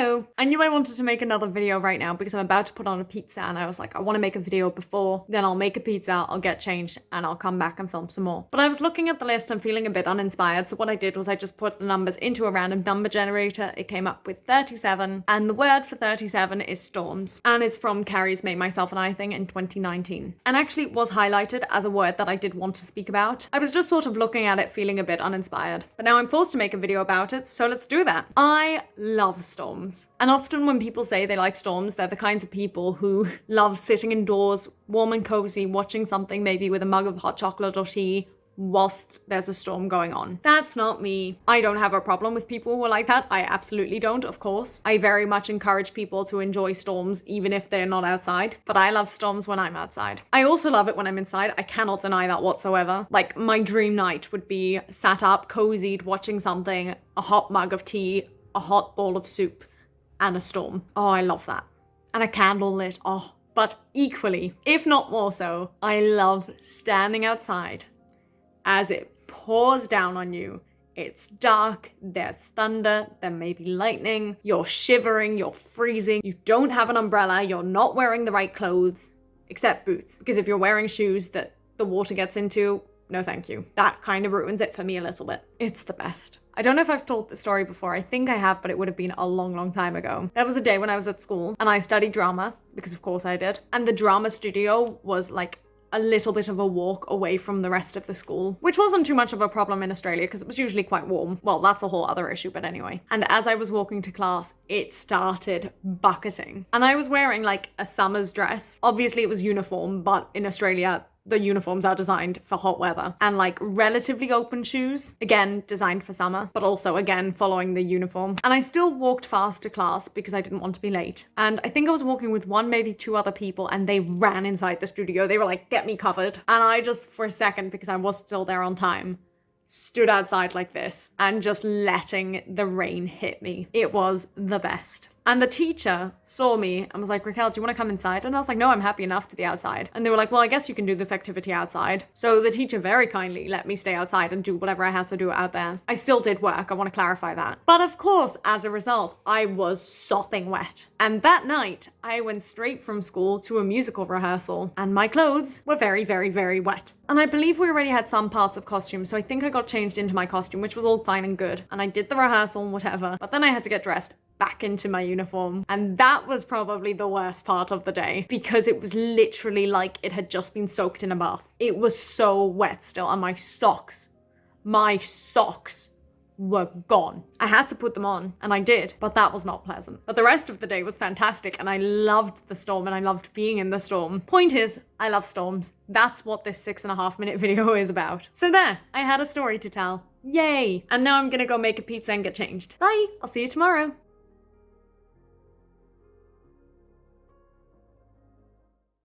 Hello. I knew I wanted to make another video right now because I'm about to put on a pizza and I was like, I want to make a video before, then I'll make a pizza, I'll get changed and I'll come back and film some more. But I was looking at the list and feeling a bit uninspired, so what I did was I just put the numbers into a random number generator. It came up with 37 and the word for 37 is storms. And it's from Carrie's Make Myself and I thing in 2019. And actually it was highlighted as a word that I did want to speak about. I was just sort of looking at it feeling a bit uninspired. But now I'm forced to make a video about it, so let's do that. I love storms. And often when people say they like storms, they're the kinds of people who love sitting indoors, warm and cozy, watching something maybe with a mug of hot chocolate or tea whilst there's a storm going on. That's not me. I don't have a problem with people who are like that. I absolutely don't, of course. I very much encourage people to enjoy storms even if they're not outside, but I love storms when I'm outside. I also love it when I'm inside. I cannot deny that whatsoever. Like, my dream night would be sat up, cozied, watching something, a hot mug of tea, a hot bowl of soup, and a storm. Oh, I love that. And a candle lit. Oh, but equally, if not more so, I love standing outside as it pours down on you. It's dark, there's thunder, there may be lightning, you're shivering, you're freezing, you don't have an umbrella, you're not wearing the right clothes, except boots. Because if you're wearing shoes that the water gets into, no thank you. That kind of ruins it for me a little bit. It's the best. I don't know if I've told this story before. I think I have, but it would have been a long, long time ago. There was a day when I was at school and I studied drama, because of course I did. And the drama studio was like a little bit of a walk away from the rest of the school, which wasn't too much of a problem in Australia because it was usually quite warm. Well, that's a whole other issue, but anyway. And as I was walking to class, it started bucketing. And I was wearing like a summer's dress. Obviously it was uniform, but in Australia, the uniforms are designed for hot weather, and like relatively open shoes, again designed for summer, but also again following the uniform. And I still walked fast to class because I didn't want to be late. And I think I was walking with one, maybe two other people, and they ran inside the studio. They were like, get me covered. And I just, for a second, because I was still there on time, stood outside like this and just letting the rain hit me. It was the best. And the teacher saw me and was like, Raquel, do you want to come inside? And I was like, no, I'm happy enough to be outside. And they were like, well, I guess you can do this activity outside. So the teacher very kindly let me stay outside and do whatever I had to do out there. I still did work, I want to clarify that. But of course, as a result, I was sopping wet. And that night, I went straight from school to a musical rehearsal, and my clothes were very, very, very wet. And I believe we already had some parts of costume, so I think I got changed into my costume, which was all fine and good. And I did the rehearsal and whatever, but then I had to get dressed back into my uniform. And that was probably the worst part of the day because it was literally like it had just been soaked in a bath. It was so wet still, and my socks were gone. I had to put them on, and I did, but that was not pleasant. But the rest of the day was fantastic, and I loved the storm, and I loved being in the storm. Point is, I love storms. That's what this 6.5-minute video is about. So there, I had a story to tell. Yay! And now I'm gonna go make a pizza and get changed. Bye! I'll see you tomorrow.